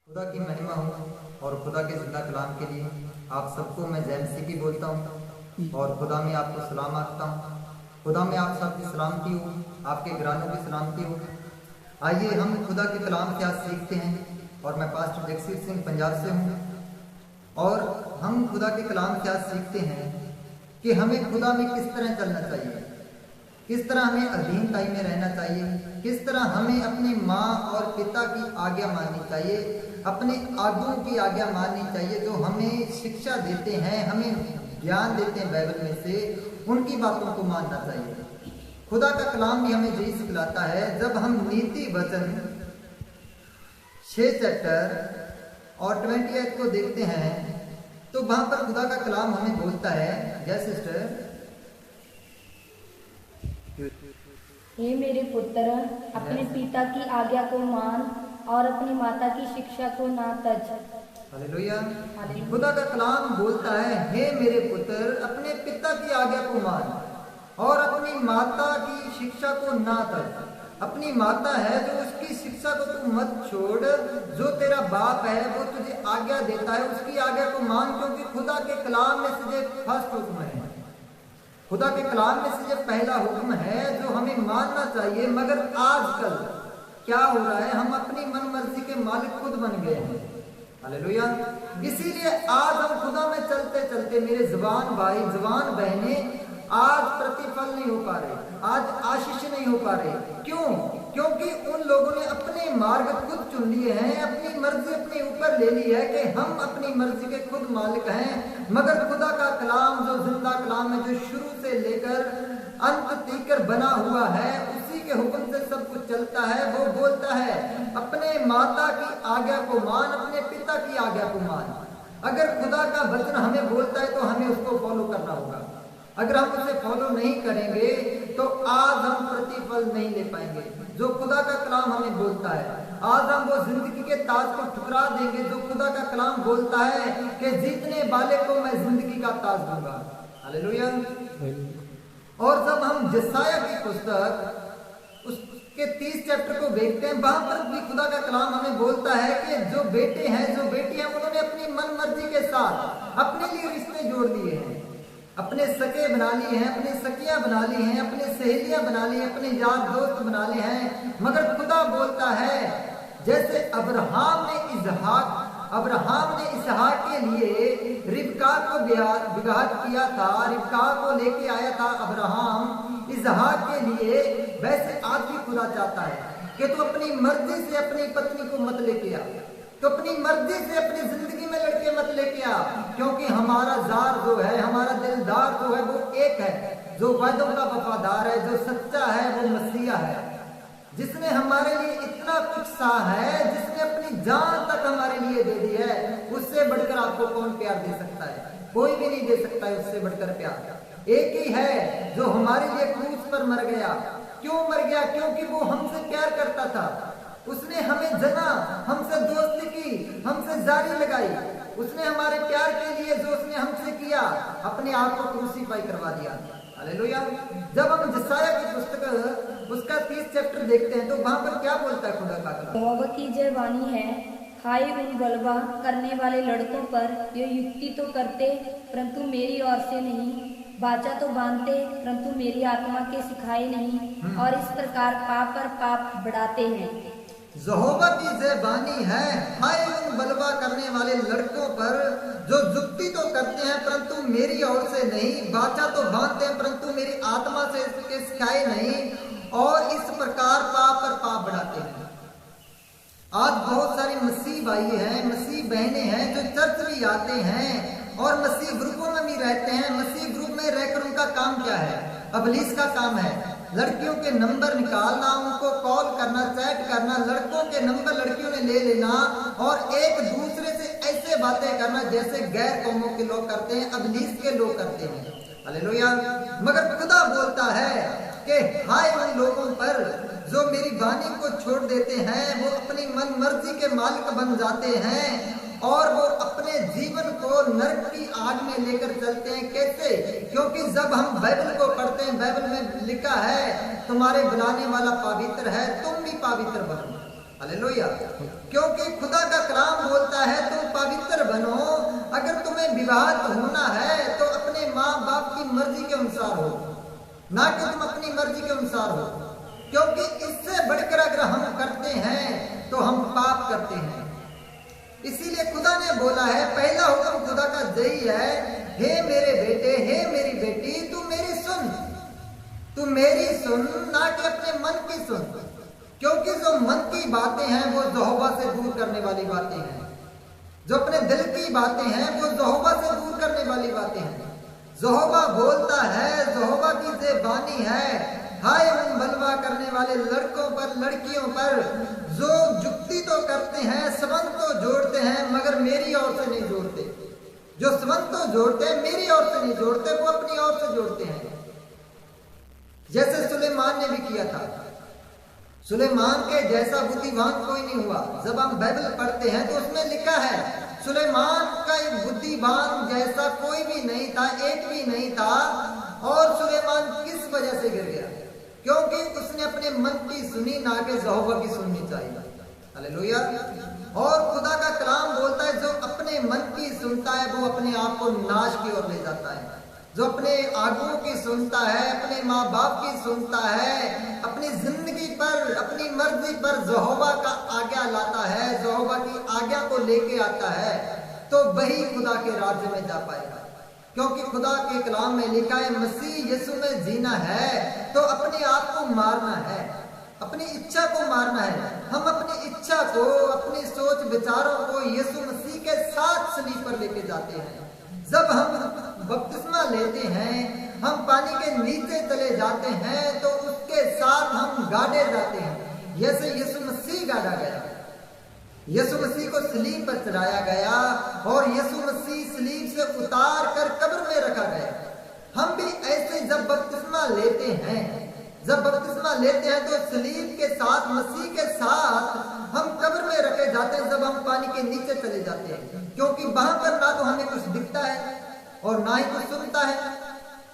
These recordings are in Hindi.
खुदा की महिमा हो और खुदा के जिंदा कलाम के लिए आप सबको मैं जय मसीह की बोलता हूँ और खुदा में आपको सलाम आखता हूँ। खुदा में आप सबकी सलामती हो, आपके घरानों की सलामती हो। आइए हम खुदा के कलाम से आज सीखते हैं और मैं पास्टर जगसीर सिंह पंजाब से हूँ और हम खुदा के कलाम से आज सीखते हैं कि हमें खुदा में किस तरह चलना चाहिए, किस तरह हमें अधीनताई में रहना चाहिए, किस तरह हमें अपनी माँ और पिता की आज्ञा माननी चाहिए, अपने आगुओं की आज्ञा माननी चाहिए जो हमें शिक्षा देते हैं, हमें ज्ञान देते हैं बाइबल में से, उनकी बातों को मानना चाहिए। खुदा का कलाम भी हमें यही सिखलाता है। जब हम नीति वचन 6 चैप्टर और 28 को देखते हैं तो वहां पर खुदा का कलाम हमें बोलता है, जय सिस्टर, हे मेरे पुत्र, अपने पिता की आज्ञा को मान और अपनी माता की शिक्षा को ना तज। हालेलुया। खुदा का कलाम बोलता है, हे मेरे पुत्र, अपने पिता की आज्ञा को मान और अपनी माता की शिक्षा को ना तज। अपनी माता है जो उसकी शिक्षा को तू मत छोड़, जो तेरा बाप है वो तुझे आज्ञा देता है उसकी आज्ञा को मान, क्योंकि खुदा के कलाम में से जो फर्स्ट हुक्म है, खुदा के कलाम में से जो पहला हुक्म है जो हमें मानना चाहिए। मगर आजकल क्या हो रहा है, हम अपनी मन मर्जी के मालिक खुद बन गए हैं। हालेलुया। इसीलिए आज हम खुदा में चलते चलते मेरे जवान भाई जवान बहनें आज प्रतिफल नहीं हो पा रहे, आज आशीष नहीं हो पा रहे। क्यों? क्योंकि उन लोगों ने अपने मार्ग खुद चुन लिए हैं, अपनी मर्जी अपने ऊपर ले ली है कि हम अपनी मर्जी के खुद मालिक हैं। मगर खुदा का कलाम जो जिंदा कलाम है, जो शुरू से लेकर अंत तक बना हुआ है, उसी के हुक्म से सब कुछ चलता है। वो बोलता है अपने माता की आज्ञा को मान, अपने पिता की आज्ञा को मान। अगर खुदा का वचन हमें बोलता है तो हमें उसको फॉलो करना होगा। अगर हम उसे फॉलो नहीं करेंगे तो आज हम प्रतिफल नहीं ले पाएंगे जो खुदा का कलाम हमें बोलता है। आज हम वो जिंदगी के ताज को ठुकरा देंगे जो खुदा का कलाम बोलता है कि जीतने वाले को मैं जिंदगी का ताज दूंगा। हालेलुया। और जब हम यशायाह की पुस्तक उसके 30 चैप्टर को देखते हैं, वहां पर भी खुदा का कलाम हमें बोलता है कि जो बेटे हैं जो बेटियां उन्होंने अपनी मन मर्जी के साथ अपने लिए रिश्ते जोड़ लिए हैं, अपने सके बना लिए हैं, अपनी सखियां बना ली हैं, अपनी सहेलियां बना ली हैं, अपने यार दोस्त बना लिए हैं। मगर खुदा बोलता है जैसे अब्राहम ने इसहाक के लिए रिबका को विवाह किया था, रिबका को लेके आया था अब्राहम इसहाक के लिए, वैसे आज भी खुदा चाहता है कि तू अपनी मर्जी से अपनी पत्नी को मत लेके आ, तो अपनी मर्जी से अपनी जिंदगी में लड़के मत लेके आ, क्योंकि हमारा जार जो है, हमारा दिलदार जो है वो एक है, जो वादों का वफादार है, जो सच्चा है, वो मसीहा है, जिसने हमारे लिए इतना कुछ सहा है, जिसने अपनी जान तक हमारे लिए दे दी है। उससे बढ़कर आपको कौन प्यार दे सकता है? कोई भी नहीं दे सकता है उससे बढ़कर प्यार। एक ही है जो हमारे लिए क्रूस पर मर गया। क्यों मर गया? क्योंकि वो हमसे प्यार करता था। उसने हमें जना, हमसे दोस्ती की, हमसे जारी लगाई। उसने हमारे प्यार के लिए जो उसने हमसे किया, अपने आप को क्रूसीफाई करवा दिया। हालेलुया। जब हम यशायाह की पुस्तक उसका 30 चैप्टर देखते हैं तो वहां पर क्या बोलता है खुदा का कलाम? यहोवा की जय वाणी है, हाय उन गलबा करने वाले लड़कों पर, ये युक्ति तो करते परंतु मेरी ओर से नहीं, वाचा तो बांधते परंतु मेरी आत्मा के सिखाए नहीं, और इस प्रकार पाप पर पाप बढ़ाते हैं। यहोवा की जय वाणी है, हाय उन बलवा करने वाले लड़कों पर जो जुक्ति तो करते हैं परंतु मेरी ओर से नहीं, वाचा तो बांधते हैं परंतु मेरी आत्मा से इसके सिखाए नहीं, और इस प्रकार पाप पर पाप बढ़ाते हैं। आज बहुत सारी मसीह भाई हैं, मसीह बहनें हैं जो चर्च भी आते हैं और मसीह ग्रुपों में भी रहते हैं। मसीह ग्रुप में रहकर उनका काम क्या है? इब्लीस का काम है लड़कियों के नंबर निकालना, उनको कॉल करना, चैट करना, लड़कों के नंबर लड़कियों ने ले लेना और एक दूसरे से ऐसे बातें करना जैसे गैर कौमों के लोग करते हैं, इब्लीस के लोग करते हैं। हालेलुया। मगर खुदा बोलता है कि हाय उन लोगों पर जो मेरी वाणी को छोड़ देते हैं, वो अपनी मन मर्जी के मालिक बन जाते हैं और वो अपने जीवन को नरक की आग में लेकर चलते हैं। कैसे? क्योंकि जब हम बाइबल को पढ़ते हैं, बाइबल में लिखा है तुम्हारे बुलाने वाला पवित्र है, तुम भी पवित्र बनो। हालेलुया। क्योंकि खुदा का कलाम बोलता है तुम पवित्र बनो, अगर तुम्हें विवाहित होना है तो अपने माँ बाप की मर्जी के अनुसार हो, ना कि तुम अपनी मर्जी के अनुसार हो। क्योंकि इससे बढ़कर अगर हम करते हैं तो हम पाप करते हैं। इसीलिए खुदा ने बोला है, पहला हुक्म खुदा का यही है, हे मेरे बेटे, हे मेरी बेटी, तू मेरी सुन, तू मेरी सुन, ना कि अपने मन की सुन। क्योंकि जो मन की बातें हैं वो यहोवा से दूर करने वाली बातें हैं, जो अपने दिल की बातें हैं वो यहोवा से दूर करने वाली बातें हैं। यहोवा बोलता है, यहोवा की ज़बानी है, हाय उन बलवा करने वाले लड़कों पर, लड़कियों पर जो जुक्ति तो करते हैं, संबंध तो जोड़ते हैं, मगर मेरी ओर से नहीं जोड़ते। जो संबंध तो जोड़ते हैं, मेरी ओर से नहीं जोड़ते, वो अपनी ओर से जोड़ते हैं। जैसे सुलेमान ने भी किया था। सुलेमान के जैसा बुद्धिमान कोई नहीं हुआ। जब हम बाइबल पढ़ते हैं तो उसमें लिखा है सुलेमान का एक बुद्धिमान जैसा कोई भी नहीं था, एक भी नहीं था। और सुलेमान किस वजह से गिर गया? क्योंकि उसने अपने मन की सुनी, ना कि यहोवा की सुननी चाहिए। हालेलुया। और खुदा का कलाम बोलता है जो अपने मन की सुनता है वो अपने आप को नाश की ओर ले जाता है। जो अपने आगुओं की सुनता है, अपने माँ बाप की सुनता है, अपनी जिंदगी पर, अपनी मर्जी पर यहोवा का आज्ञा लाता है, यहोवा की आज्ञा को लेके आता है, तो वही खुदा के राज्य में जा पाएगा। क्योंकि खुदा के कलाम में लिखा है, मसीह यीशु में जीना है तो अपने आप को मारना है, अपनी इच्छा को मारना है। हम अपनी इच्छा को, अपनी सोच विचारों को यीशु मसीह के साथ सलीब पर लेके जाते हैं। जब हम बपतिस्मा लेते हैं, हम पानी के नीचे चले जाते हैं, तो उसके साथ हम गाड़े जाते हैं। जैसे यीशु मसीह गाड़ा गया, यीशु मसीह को सलीब पर चढ़ाया गया और यीशु मसीह सलीब से उतार कर कब्र में रखा गया। हम भी ऐसे जब बपतिस्मा लेते हैं, जब बपतिस्मा लेते हैं तो सलीब के साथ, मसीह के साथ हम कब्र में रखे जाते हैं। जब हम पानी के नीचे चले जाते हैं, क्योंकि वहां पर ना तो हमें कुछ दिखता है और ना ही कुछ सुनता है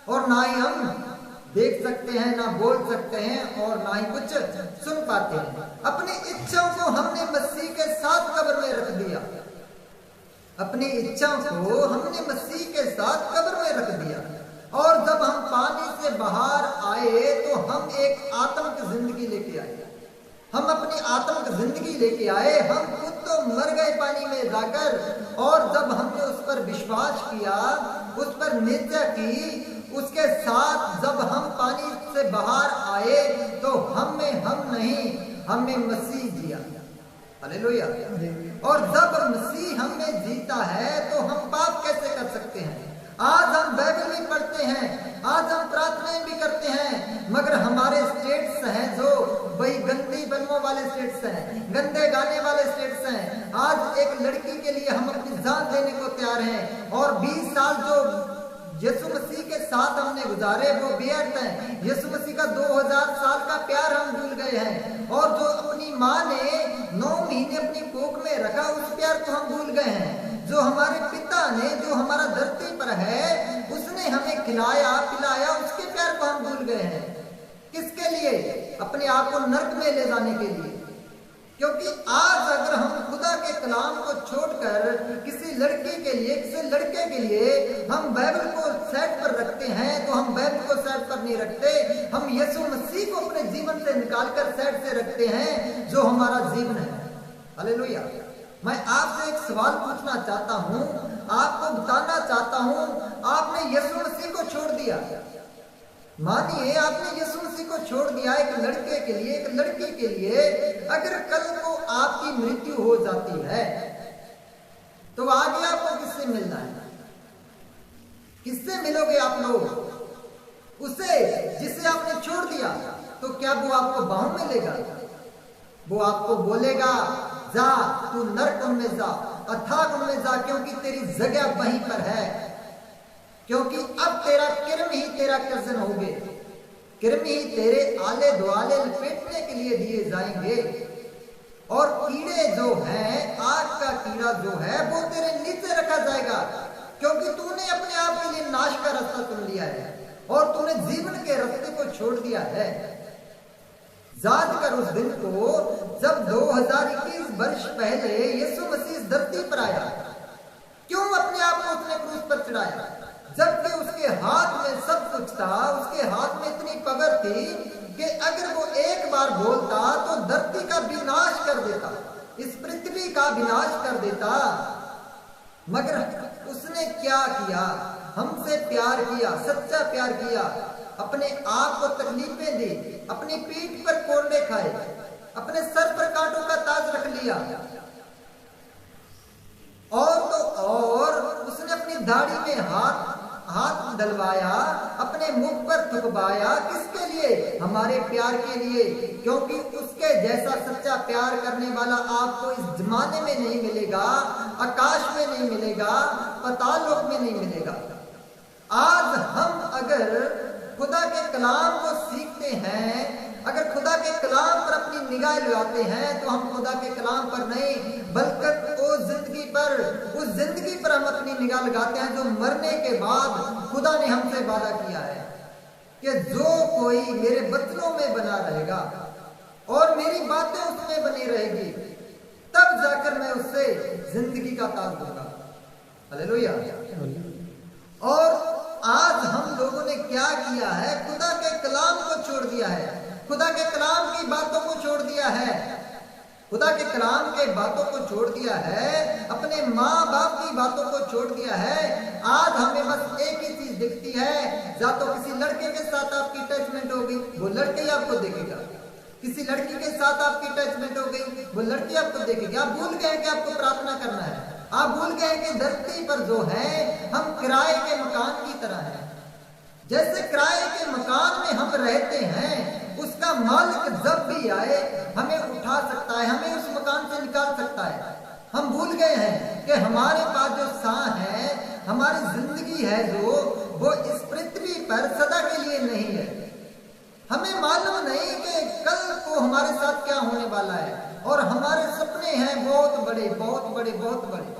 और ना ही हम देख सकते हैं, ना बोल सकते हैं और ना ही कुछ सुन पाते हैं। अपनी इच्छाओं को हमने मसीह के साथ कब्र में रख दिया। अपनी इच्छाओं को हमने मसीह के साथ कब्र में रख दिया। और जब हम पानी से बाहर आए तो हम एक आत्मिक जिंदगी लेके आए। हम अपनी आत्मिक जिंदगी लेके आए। हम खुद तो मर गए पानी में जाकर, और जब हमने उस पर विश्वास किया, उस पर नित्य की, उसके साथ जब हम पानी से बाहर आए तो हम नहीं, हमें मसीह जिया। हालेलुया। और जब मसीह हमें जीता है तो हम पाप कैसे कर सकते हैं? आज हम बाइबल भी पढ़ते हैं, आज हम प्रार्थनाएं भी करते हैं, मगर हमारे स्टेट्स हैं जो वही गंदी फिल्मों वाले स्टेट्स हैं, गंदे गाने वाले स्टेट्स हैं। आज एक लड़की के लिए हम अपनी जान देने को तैयार हैं, और 20 साल जो यीशु मसीह के साथ हमने गुजारे वो व्यर्थ हैं। यीशु मसीह का 2000 साल का प्यार हम भूल गए हैं, और जो अपनी माँ ने 9 महीने अपनी कोख में रखा उस प्यार को हम भूल गए हैं। जो हमारे पिता ने, जो हमारा धरती पर है, उसने हमें खिलाया पिलाया, उसके प्यार को हम भूल गए हैं। किसके लिए? अपने आप को नर्क में ले जाने के लिए। क्योंकि आज अगर हम खुदा के कलाम को छोड़कर किसी लड़की के लिए, किसी लड़के के लिए हम बाइबल को सेट पर रखते हैं, तो हम बाइबल को सेट पर नहीं रखते, हम यीशु मसीह को अपने जीवन से निकालकर सेट से रखते हैं जो हमारा जीवन है। हालेलुया। मैं आपसे एक सवाल पूछना चाहता हूँ, आपको बताना चाहता हूँ, आपने यीशु मसीह को छोड़ दिया। मानिए आपने यीशु मसीह को छोड़ दिया एक लड़के के लिए, एक लड़की के लिए। अगर कल को आपकी मृत्यु हो जाती है तो आगे आपको किससे मिलना है? किससे मिलोगे आप लोग? उसे जिसे आपने छोड़ दिया। तो क्या वो आपको बाहों में लेगा? वो आपको बोलेगा जा तू नरक में जा, अथाह कुंड में जा, क्योंकि तेरी जगह वहीं पर है। क्योंकि अब तेरा किरम ही तेरा कर्जन होगे, किरम ही तेरे आले दुआले लपेटने के लिए दिए जाएंगे। और कीड़े जो हैं, आग का कीड़ा जो है वो तेरे नीचे रखा जाएगा, क्योंकि तूने अपने आप के लिए नाश का रास्ता चुन लिया है और तूने जीवन के रास्ते को छोड़ दिया है। याद कर उस दिन को जब 2021 वर्ष पहले यीशु मसीह इस धरती पर आया। क्यों अपने आप को उसने क्रूस पर चढ़ाया? जबकि उसके हाथ में सब कुछ था, उसके हाथ में इतनी पावर थी कि अगर वो एक बार बोलता तो धरती का विनाश कर देता, इस पृथ्वी का विनाश कर देता। मगर उसने क्या किया? हमसे प्यार किया, सच्चा प्यार किया, अपने आप को तकलीफें दी, अपनी पीठ पर कोड़े खाए, अपने सर पर कांटों का ताज रख लिया, और तो और उसने अपनी दाढ़ी में हाथ डलवाया, अपने मुख पर थुकवाया। किसके लिए? हमारे प्यार के लिए। क्योंकि उसके जैसा सच्चा प्यार करने वाला आपको इस जमाने में नहीं मिलेगा, आकाश में नहीं मिलेगा, पाताल लोक में नहीं मिलेगा। आज हम अगर खुदा के कलाम को सीखते हैं, अगर खुदा के कलाम पर अपनी निगाह लगाते हैं, तो हम खुदा के कलाम पर नहीं बल्कि उस जिंदगी पर हम अपनी निगाह लगाते हैं जो मरने के बाद खुदा ने हमसे वादा किया है कि जो कोई मेरे वचनों में बना रहेगा और मेरी बातें उसमें बनी रहेगी, तब जाकर मैं उससे जिंदगी का ताज दूंगा। हालेलुया। और आज हम लोगों ने क्या किया है? खुदा के कलाम को छोड़ दिया है, खुदा के कलाम की बातों को छोड़ दिया है, खुदा के कलाम के बातों को छोड़ दिया है, अपने माँ बाप की बातों को छोड़ दिया है। आज हमें बस एक ही चीज दिखती है, या तो किसी लड़के के साथ आपकी अटैचमेंट हो गई, वो लड़के ही आपको देखेगा, किसी लड़की के साथ आपकी अटैचमेंट हो गई, वो लड़की आपको देखेगी। आप भूल गए कि आपको प्रार्थना करना है, आप भूल गए कि धरती पर जो है हम किराए के मकान की तरह हैं। जैसे किराए के मकान में हम रहते हैं, उसका मालिक जब भी आए हमें उठा सकता है, हमें उस मकान से निकाल सकता है। हम भूल गए हैं कि हमारे पास जो सांस है, हमारी जिंदगी है जो, वो इस पृथ्वी पर सदा के लिए नहीं है। हमें मालूम नहीं कि कल को हमारे साथ क्या होने वाला है, और हमारे सपने हैं बहुत बड़े बहुत बड़े बहुत बड़े।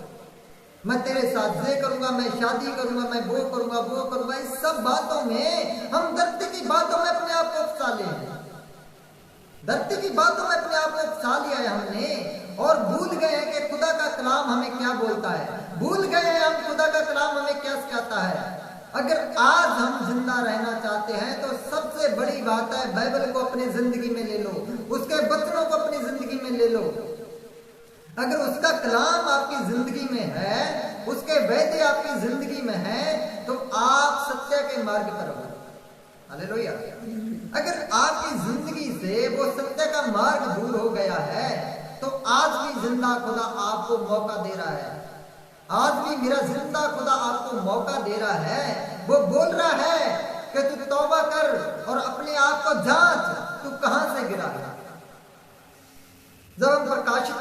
मैं तेरे साथ ये करूंगा, मैं शादी करूंगा, मैं वो करूंगा। इस सब बातों में हम धरती की बातों में अपने आप को फंसा ले हैं, धरती की बातों में अपने आप को फंसा लिया है हमने, और भूल गए हैं कि खुदा का कलाम हमें क्या बोलता है, भूल गए हैं हम खुदा का कलाम हमें क्या सिखाता है। अगर आज हम जिंदा रहना चाहते हैं तो सबसे बड़ी बात है, बाइबल को अपनी जिंदगी में ले लो, उसके वचनों को अपनी जिंदगी में ले लो। अगर उसका कलाम आपकी जिंदगी में है, उसके वादे आपकी जिंदगी में है, तो आप सत्य के मार्ग पर हो। हालेलुया। अगर आपकी जिंदगी से वो सत्य का मार्ग दूर हो गया है, तो आज भी जिंदा खुदा आपको मौका दे रहा है, आज भी मेरा जिंदा खुदा आपको मौका दे रहा है। वो बोल रहा है कि तू तौबा कर और अपने आप को जांच, तू कहां से गिरा है। जब हम प्रकाशित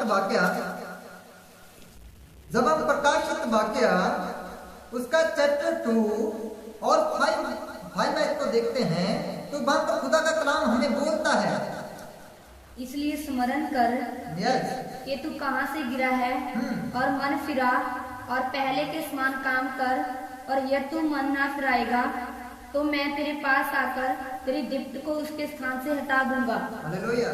वाक्या उसका चैप्टर 2 और 5 को देखते हैं, तो वहां पर खुदा का कलाम हमें बोलता है, इसलिए स्मरण कर कि तू कहां से गिरा है, और मन फिरा और पहले के समान काम कर, और यदि तू मन ना फिराएगा तो मैं तेरे पास आकर तेरी दीप्त को उसके स्थान से हटा दूंगा। हालेलुया।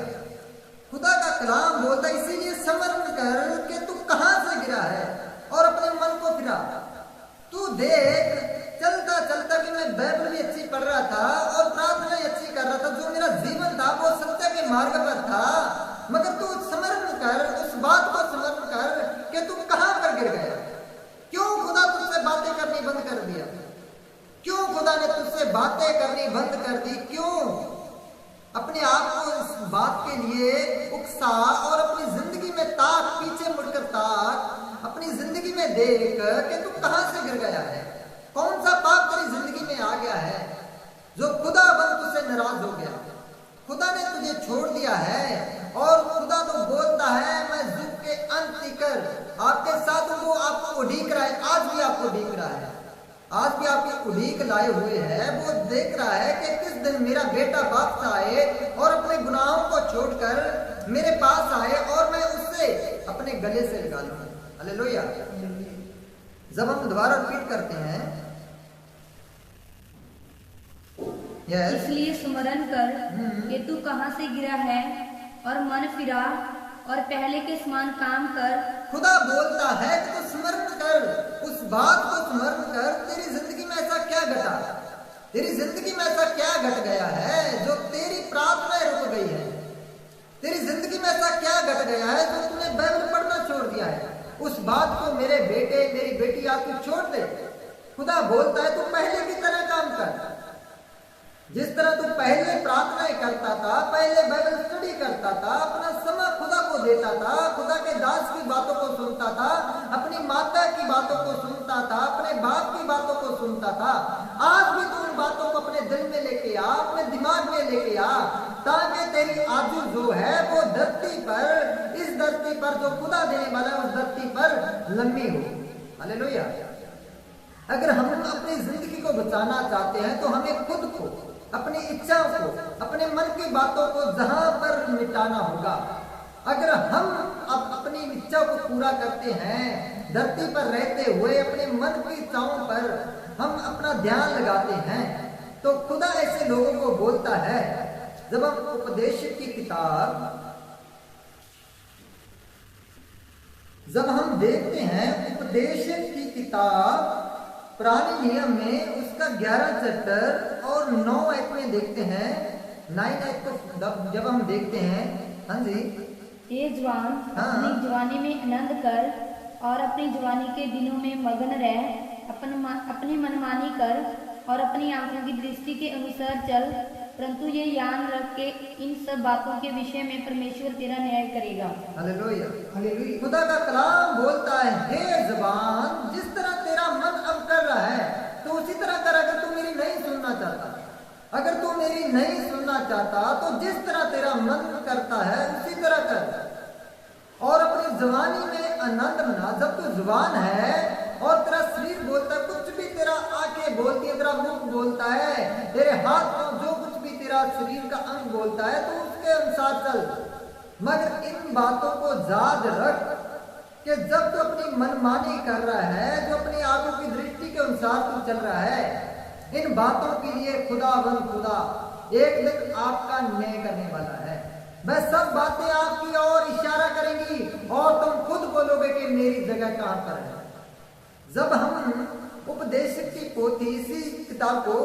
खुदा का कलाम बोलता है, इसीलिए स्मरण कर कि तू कहां से गिरा है और अपने मन को फिरा। तू देख, चलता चलता कि मैं बाइबल भी अच्छी पढ़ रहा था और प्रार्थना अच्छी कर रहा था, जो मेरा जीवन था वो सत्य के मार्ग पर था, मगर तू स्मरण कर, उस बात को स्मरण कर कि तू कहां पर गिर गया। क्यों खुदा तुझसे बातें करनी बंद कर दिया? क्यों खुदा ने तुझसे बातें करनी बंद कर दी? क्यों? अपने आप को इस बात के लिए उकसा और अपनी जिंदगी में ताक, पीछे मुड़कर ताक, अपनी जिंदगी में देख कि तू कहां से गिर गया है, कौन सा पाप तेरी जिंदगी में आ गया है जो खुदा बंद तुझसे नाराज हो गया, खुदा ने तुझे छोड़ दिया है। और खुदा तो बोलता है, मैं युग के अंत तक आपके साथ हूं। वो आपको उड़ीक रहा है, आज भी आपको उड़ीक रहा है, आज भी आपकी उड़ीक लाए हुए है। वो देख रहा है कि किस दिन मेरा बेटा वापस आए और अपने गुनाहों को छोड़कर मेरे पास आए और मैं उससे अपने गले से लगा लूं। हालेलुया। जब हम दोबारा रिपीट करते हैं, Yes. इसलिए स्मरण कर कि तू कहाँ से गिरा है और मन फिरा और पहले के समान काम कर। खुदा बोलता है कि तू स्मरण कर, उस बात को स्मरण कर। तेरी जिंदगी में ऐसा क्या घटा, तेरी जिंदगी में ऐसा क्या घट गया है जो तेरी प्रार्थनाएं रुक गई है? तेरी जिंदगी में ऐसा क्या घट गया है जो तूने बाइबल पढ़ना छोड़ दिया है? उस बात को मेरे बेटे मेरी बेटी आप तू छोड़ दे। खुदा बोलता है तू पहले की तरह काम कर। जिस तरह तू पहले प्रार्थनाएं करता था, पहले बाइबल स्टडी करता था, अपना समय खुदा को देता था, खुदा के दास की बातों को सुनता था, अपनी माता की बातों को सुनता था, अपने बाप की बातों को सुनता था, आज भी तू उन बातों को अपने दिल में लेके आ, अपने दिमाग में लेके आ, ताकि तेरी आजू जो है वो धरती पर, इस धरती पर जो खुदा देने वाला है उस धरती पर लंबी हो। हालेलुया। अगर हम अपनी जिंदगी को बचाना चाहते हैं तो हमें खुद को, अपनी इच्छाओं को, अपने मन की बातों को जहां पर मिटाना होगा। अगर हम अब अपनी इच्छाओं को पूरा करते हैं, धरती पर रहते हुए अपने मन की इच्छाओं पर हम अपना ध्यान लगाते हैं, तो खुदा ऐसे लोगों को बोलता है। जब हम उपदेश की किताब जब हम देखते हैं, उपदेश की किताब पुराने नियम में उसका 11 चैप्टर और 9 आयत में देखते हैं, 9 आयत को जब हम देखते हैं, हाँ जी, ये जवान हाँ। अपनी जवानी में आनंद कर और अपनी जवानी के दिनों में मगन रह, अपनी मनमानी कर और अपनी आंखों की दृष्टि के अनुसार चल, परंतु ये याद रख के इन सब बातों के विषय में परमेश्वर तेरा न्याय करेगा। Hallelujah, hallelujah. खुदा का कलाम बोलता है, हे ज़बान, जिस तरह तेरा मन अब कर रहा है तो उसी तरह कर। अगर तू मेरी नहीं सुनना चाहता, अगर तू मेरी नहीं सुनना चाहता तो जिस तरह तेरा मन करता है उसी तरह कर और अपनी जवानी में आनंद मना। जब तू जवान है और तेरा शरीर बोलता है, कुछ भी तेरा आंखें बोलती है, तेरा मुख बोलता है, तेरे हाथ पांव जो कुछ भी तेरा शरीर का अंग बोलता है, तो उसके अनुसार चल। मगर इन बातों को याद रख कि जब तू अपनी मनमानी कर रहा है, जो अपनी आंखों की दृष्टि के अनुसार तू चल रहा है, इन बातों के लिए खुदा एक दिन आपका न्याय करने वाला है। वह सब बातें आपकी ओर इशारा करेंगी और तुम खुद बोलोगे कि मेरी जगह कहां पर है। जब हम उपदेश की पोथी इसी किताब को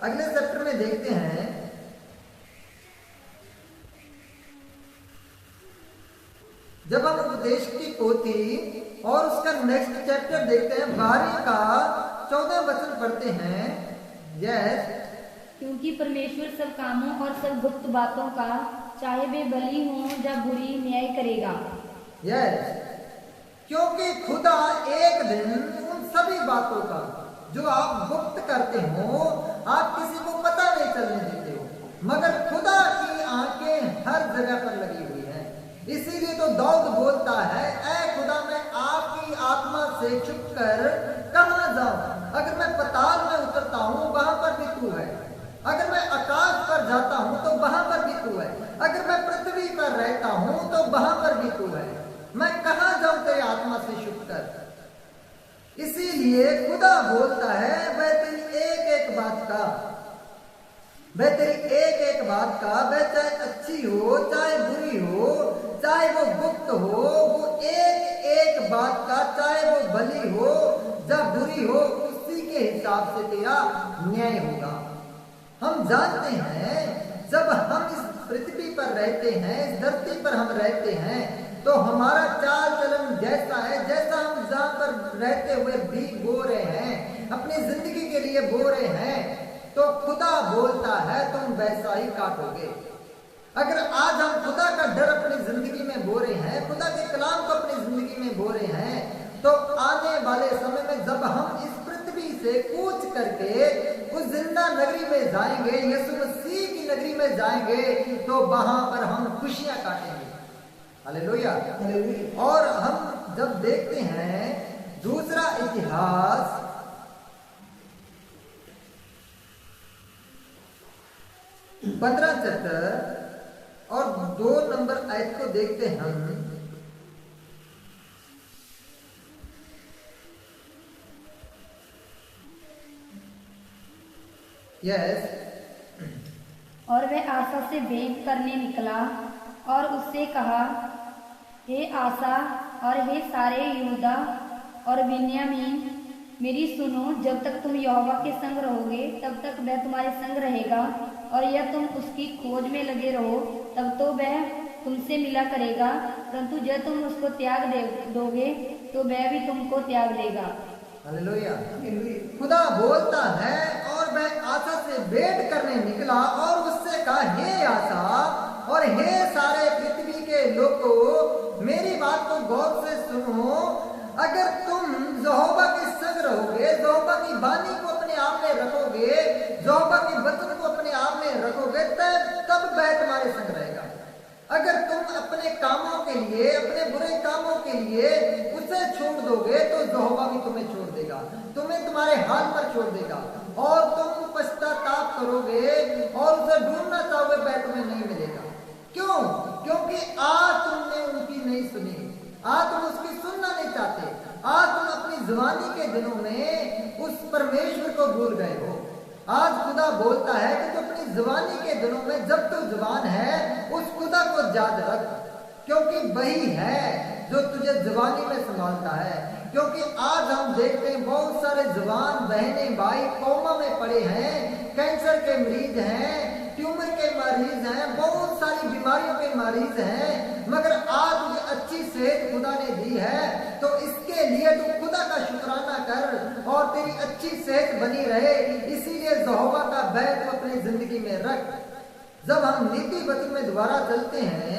अगले चैप्टर में देखते हैं, जब हम उपदेश की पोथी और उसका नेक्स्ट चैप्टर देखते हैं, 12 का 14 वचन पढ़ते हैं। यस, क्योंकि परमेश्वर सब कामों और सब गुप्त बातों का, चाहे वे भली हों या बुरी, न्याय करेगा। यस, क्योंकि खुदा एक दिन उन सभी बातों का जो आप गुप्त करते हो, आप किसी को पता नहीं चलने देते हो, मगर खुदा की आंखें हर जगह पर लगी हुई हैं। इसीलिए तो दाऊद बोलता है, ऐ खुदा मैं आपकी आत्मा से छुप कर कहां जाऊं? अगर मैं पाताल में उतरता हूं वहां पर भी तू है, अगर मैं आकाश पर जाता हूं तो वहां पर भी तू है, अगर मैं पृथ्वी पर रहता हूं तो वहां पर भी तू है। मैं कहां जाऊं तेरी आत्मा से छुप कर? इसीलिए खुदा बोलता है, वह तेरी एक एक बात का, वह तेरी एक एक बात का, वह चाहे अच्छी हो चाहे बुरी हो, चाहे वो गुप्त हो, वो एक एक बात का, चाहे वो भली हो या बुरी हो, उसी के हिसाब से तेरा न्याय होगा। हम जानते हैं जब हम इस पृथ्वी पर रहते हैं, इस धरती पर हम रहते हैं, तो हमारा चाल चलन जैसा है, जैसा हम जहां पर रहते हुए बीज बो रहे हैं, अपनी जिंदगी के लिए बो रहे हैं, तो खुदा बोलता है तुम वैसा ही काटोगे। अगर आज हम खुदा का डर अपनी जिंदगी में बो रहे हैं, खुदा के कलाम को अपनी जिंदगी में बो रहे हैं, तो आने वाले समय में जब हम इस पृथ्वी से कूच करके उस जिंदा नगरी में जाएंगे, यीशु मसीह की नगरी में जाएंगे, तो वहां पर हम खुशियां काटेंगे। हालेलुया। और हम जब देखते हैं दूसरा इतिहास 15 चैप्टर और 2 नंबर आयत को देखते हैं हम। यस, और वह आशा से भेंट करने निकला और उससे कहा, हे आशा और हे सारे यहूदा और बिन्यामीन, मेरी सुनो। जब तक तुम यहोवा के संग रहोगे तब तक वह तुम्हारे संग रहेगा, और यह तुम उसकी खोज में लगे रहो तब तो वह तुमसे मिला करेगा, परंतु जब तुम उसको त्याग दोगे तो वह भी तुमको त्याग देगा। हालेलुया। खुदा बोलता है और वह आशा से भेंट करने निकला और उससे कहा, हे आशा और हे सारे पृथ्वी के लोगों, मेरी बात को गौर से सुनो। अगर तुम यहोवा के संग रहोगे, यहोवा की वाणी को अपने आप में रखोगे, यहोवा के वचन को अपने आप में रखोगे, तब वह तुम्हारे संग रहेगा। अगर तुम अपने कामों के लिए, अपने बुरे कामों के लिए उसे छोड़ दोगे तो यहोवा भी तुम्हें छोड़ देगा, तुम्हें तुम्हारे हाल पर छोड़ देगा, और तुम पश्चाताप करोगे और उसे ढूंढना चाहोगे, वह तुम्हें नहीं मिलेगा। क्यों? क्योंकि आज तुमने उनकी नहीं सुनी, आज तुम उसकी सुनना नहीं चाहते, आज तुम अपनी जवानी के दिनों में उस परमेश्वर को भूल गए हो। आज खुदा बोलता है कि तू अपनी जवानी के दिनों में जब तू जवान है उस खुदा को याद रख, क्योंकि वही है जो तुझे जवानी में संभालता है। क्योंकि आज हम देखते हैं बहुत सारे जवान बहनें भाई कोमा में पड़े हैं, कैंसर के मरीज हैं, ट्यूमर के मरीज हैं, बहुत सारी बीमारियों के मरीज हैं, मगर आज तुझे अच्छी सेहत खुदा ने दी है, तो इसके लिए तू खुदा का शुक्राना कर और तेरी अच्छी सेहत बनी रहे। इसीलिए यहोवा का भय तू अपनी जिंदगी में रख। जब हम नीति वचन में दोबारा चलते हैं,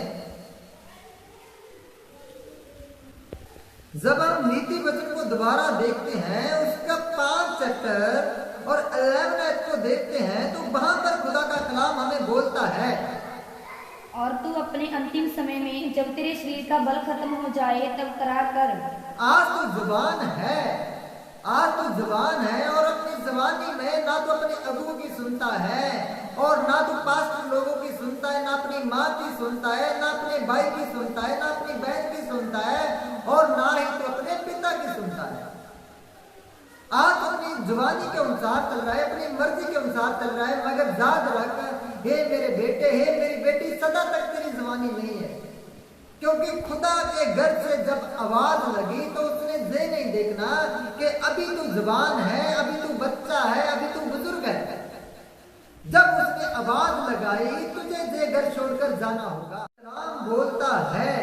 जब हम नीति वचन को दोबारा देखते हैं, उसका 5 चैप्टर और 11 को देखते हैं, तो वहां पर खुदा का कलाम हमें बोलता है, और तू अपने अंतिम समय में जब तेरे शरीर का बल खत्म हो जाए तब करा कर। आज तो जुबान है, आज तो जुबान है, और अपनी जवानी में ना तो अपने अबू की सुनता है, और ना तो पास्टर लोगों की सुनता है, ना अपनी माँ की सुनता है, ना अपने भाई की सुनता है, ना अपनी बहन की सुनता है, और ना ही तो अपने पिता की सुनता है। आज अपनी जुबानी के अनुसार चल रहा है, अपनी मर्जी के अनुसार चल रहा है, मगर याद रख, हे मेरे बेटे, हे मेरी बेटी, सदा तक तेरी जुबानी नहीं है। क्योंकि खुदा के घर से जब आवाज लगी तो उसने ये नहीं देखना कि अभी तू जुबान है, अभी तू बच्चा है, अभी तू बुजुर्ग है। जब उसने आवाज लगाई, तुझे ये घर छोड़कर जाना होगा। कलाम बोलता है,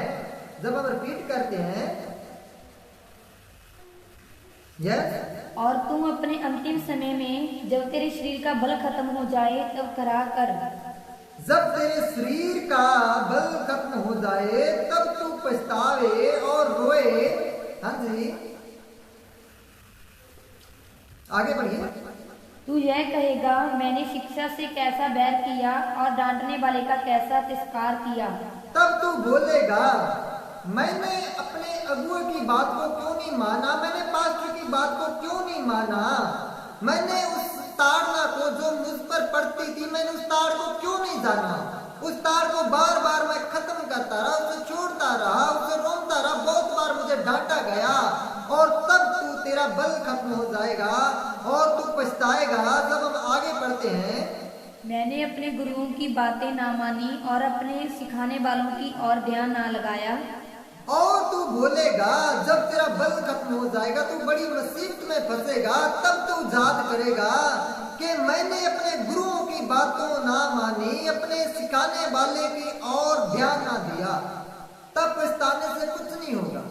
जब हम रिपीट करते हैं, यस, और तुम अपने अंतिम समय में जब तेरे शरीर का बल खत्म हो जाए तब करा कर। जब तेरे शरीर का बल खत्म हो जाए तब तू पछतावे और रोए। हाँ जी, आगे बढ़िए। तू यह कहेगा, मैंने शिक्षा से कैसा बैर किया और डांटने वाले का कैसा तिरस्कार किया। तब तू बोलेगा, मैंने अपने अगुए की बात को क्यों नहीं माना, मैंने पास्टर की बात को क्यों नहीं माना, मैंने उस ताड़ना को जो मुझ पर पड़ती थी, मैंने उस ताड़ को क्यों नहीं जाना, उस ताड़ को बार बार मैं खत्म करता रहा, उसे छोड़ता रहा, उसे रोकता रहा, बहुत बार मुझे डांटा गया, और तब तू तेरा बल खत्म हो जाएगा और तू पछताएगा। जब हम आगे बढ़ते हैं, मैंने अपने गुरुओं की बातें ना मानी और अपने सिखाने वालों की ओर ध्यान ना लगाया। और तू बोलेगा, जब तेरा बल खत्म हो जाएगा, तू बड़ी मुसीबत में फंसेगा, तब तू याद करेगा कि मैंने अपने गुरुओं की बातों ना मानी, अपने सिखाने वाले की ओर ध्यान ना दिया। तब पछताने से कुछ नहीं होगा।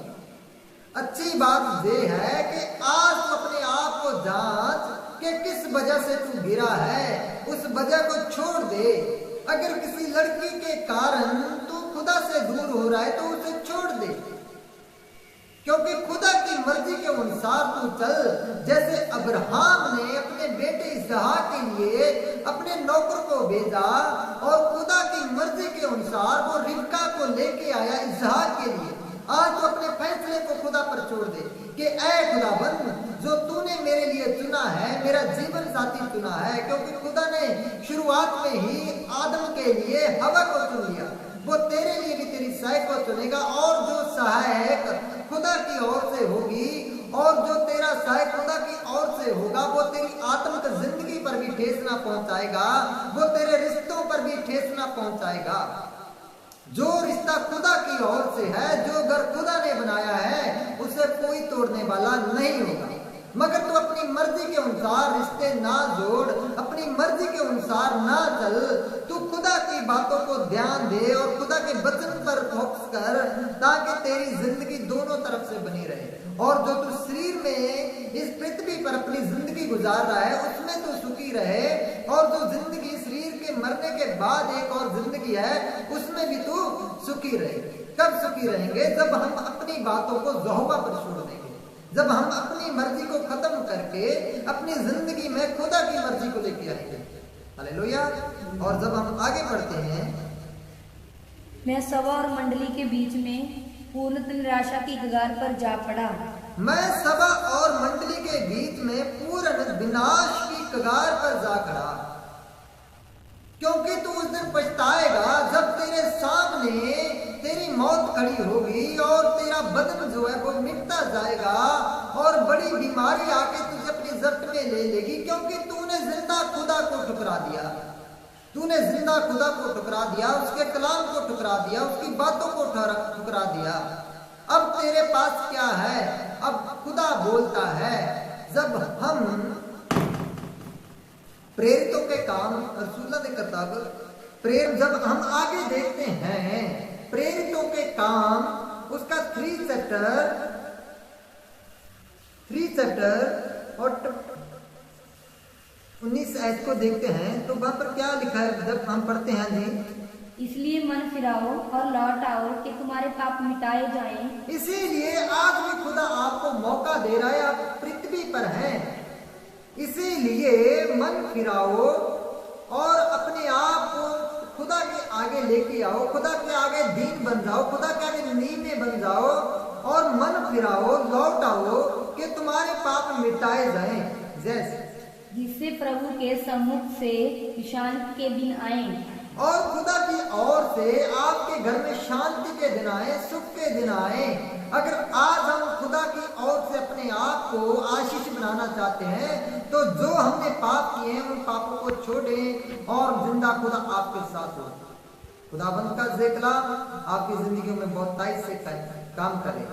अच्छी बात यह है कि आज तू अपने आप को जांच कि किस वजह से तू गिरा है, उस वजह को छोड़ दे। अगर किसी लड़की के कारण तू खुदा से दूर हो रहा है तो उसे छोड़ दे, क्योंकि खुदा की मर्जी के अनुसार तू चल। जैसे अब्राहम ने अपने बेटे इसहाक के लिए अपने नौकर को भेजा और खुदा की मर्जी के अनुसार वो रिबका को लेके आया इसहाक के लिए। आज तो अपने फैसले को खुदा पर छोड़ दे कि ऐ खुदाबंद, जो तूने मेरे लिए चुना है, मेरा जीवन साथी चुना है, क्योंकि खुदा ने शुरुआत में ही आदम के लिए हवा को चुन लिया, वो तेरे लिए भी तेरी सहायक को चुनेगा। और जो सहायक खुदा की ओर से होगी और जो तेरा सहायक खुदा की ओर से होगा, वो तेरी आत्मिक जिंदगी पर भी ठेस ना पहुंचाएगा, वो तेरे रिश्तों पर पर भी ठेस ना पहुंचाएगा। जो रिश्ता खुदा की ओर से है, जो घर खुदा ने बनाया है, उसे कोई तोड़ने वाला नहीं होगा। मगर तू अपनी मर्जी के अनुसार रिश्ते ना जोड़, अपनी मर्जी के अनुसार ना चल। तू खुदा की बातों को ध्यान दे और खुदा के वचन पर फोकस कर, ताकि तेरी जिंदगी दोनों तरफ से बनी रहे। और जो तू शरीर में इस पृथ्वी पर अपनी जिंदगी गुजार रहा है, उसमें तू सुखी रहे। और जो जिंदगी शरीर के मरने के बाद एक और जिंदगी है, उसमें भी तू सुखी रहे। कब सुखी रहेंगे? जब हम अपनी बातों को यहोवा पर छोड़ देंगे, जब हम अपनी मर्जी को खत्म करके अपनी जिंदगी में खुदा की मर्जी को लेके आएंगे। हालेलुया। और जब हम आगे बढ़ते हैं, मैं सभा और मंडली के बीच में पूर्णतः निराशा की कगार पर जा पड़ा। मैं सभा और मंडली के बीच में पूर्ण विनाश की कगार पर जा खड़ा, क्योंकि तू उस दिन पछताएगा जब तेरे सामने तेरी मौत खड़ी होगी और तेरा बदन जो है वो मिटता जाएगा और बड़ी बीमारी आके तुझे अपनी जब्त में ले लेगी, क्योंकि तूने जिंदा खुदा को ठुकरा दिया। तूने जिंदा खुदा को ठुकरा दिया, उसके कलाम को ठुकरा दिया, उसकी बातों को ठुकरा दिया। अब तेरे पास क्या है? अब खुदा बोलता है, जब हम प्रेरितों के काम रसूलों की किताब प्रेर जब हम आगे देखते हैं, प्रेरितों के काम उसका 3 चैप्टर और 19 आयत को देखते हैं, तो वहां पर क्या लिखा है? जब हम पढ़ते हैं जी, इसलिए मन फिराओ और लौट आओ कि तुम्हारे पाप मिटाए जाएं। इसीलिए आज भी खुदा आपको मौका दे रहा है। आप पृथ्वी पर हैं, इसीलिए मन फिराओ और अपने आप को खुदा के आगे लेके आओ, खुदा के आगे दीन बन जाओ, खुदा के आगे नीमे बन जाओ और मन फिराओ, लौट आओ कि तुम्हारे पाप मिटाए जाएं, जैसे जिससे प्रभु के सम्मुख से विश्रांति के दिन आए। और खुदा की ओर से आपके घर में शांति के दिन आए, सुख के दिन आए। अगर आज हम खुदा की ओर से अपने आप को आशीष बनाना चाहते हैं, तो जो हमने पाप किए हैं उन पापों को छोड़ें और जिंदा खुदा आपके साथ हो। खुदाबंद का ज़िक्र आपकी जिंदगी में बहुत ताइज से काम करे।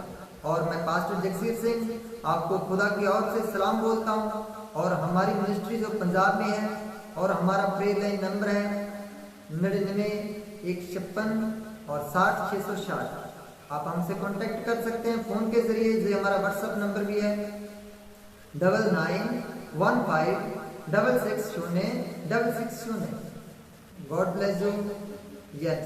और मैं पास्टर जगसीर सिंह आपको खुदा की ओर से सलाम बोलता हूँ। और हमारी मिनिस्ट्री जो पंजाब में है, और हमारा प्रेयर लाइन नंबर है 99 156 और 60 660। आप हमसे कांटेक्ट कर सकते हैं फोन के जरिए। जो हमारा व्हाट्सएप नंबर भी है 9915660660। God bless you. यस।